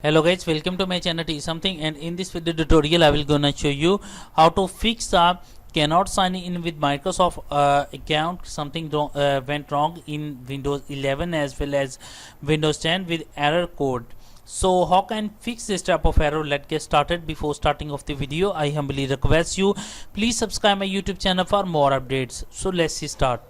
Hello guys, welcome to my channel T something, and in this video tutorial I will gonna show you how to fix the cannot sign in with Microsoft account. Something went wrong in Windows 11 as well as Windows 10 with error code. So how can fix this type of error? Let's get started. Before starting of the video, I humbly request you please subscribe my YouTube channel for more updates. So let's start.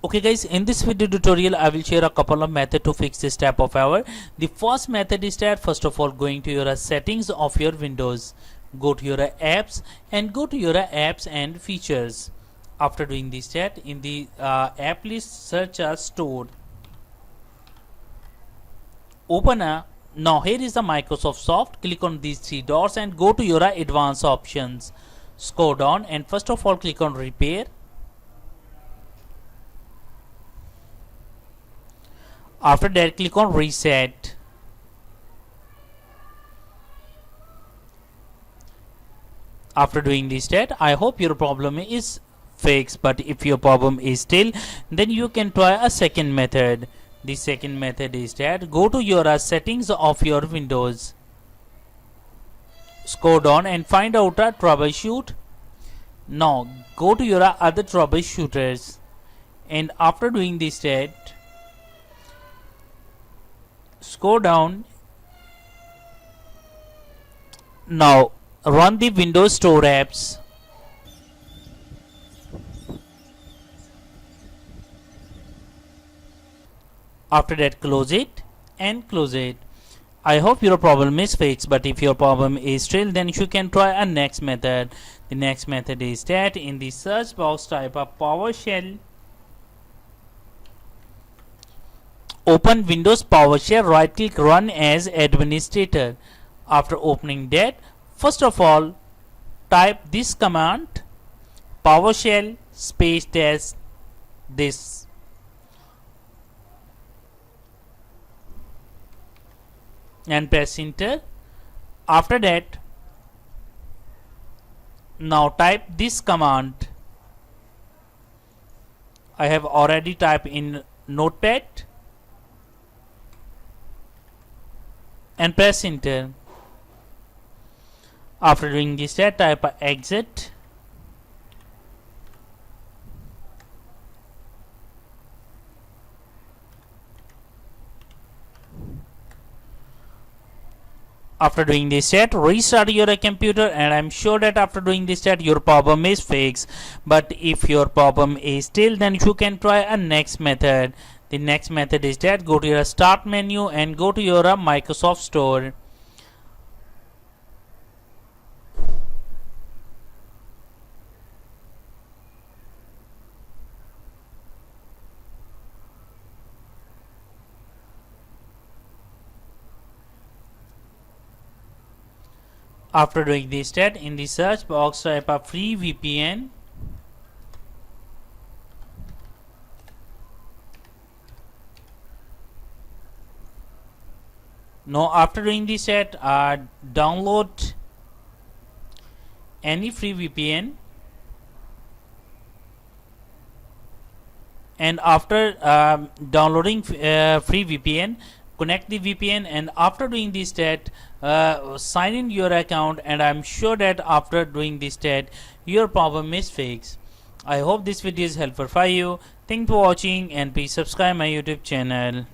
Okay guys, in this video tutorial I will share a couple of methods to fix this type of error. The first method is that first of all going to your settings of your Windows, go to your apps and go to your apps and features. After doing this that, in the app list search as stored, open a now here is the Microsoft Soft. Click on these three dots and go to your advanced options, scroll down and first of all click on repair. After that click on reset. After doing this that, I hope your problem is fixed, but if your problem is still, then you can try a second method. The second method is that go to your settings of your Windows, scroll down and find out a troubleshoot. Now go to your other troubleshooters and after doing this that, scroll down. Now run the Windows Store apps. After that close it and close it. I hope your problem is fixed, but if your problem is still, then you can try a next method. The next method is that in the search box type of PowerShell. Open Windows PowerShell, right click run as administrator. After opening that, first of all type this command PowerShell space test this and press enter. After that, now type this command. I have already typed in Notepad and press enter. After doing this type exit. After doing this restart your computer, and I'm sure that after doing this your problem is fixed, but if your problem is still, then you can try a next method. The next method is that go to your start menu and go to your Microsoft Store. After doing this that, in the search box type a free VPN. Now after doing this set, download any free VPN, and after downloading free VPN, connect the VPN, and after doing this that sign in your account, and I'm sure that after doing this that your problem is fixed. I hope this video is helpful for you. Thanks for watching and please subscribe my YouTube channel.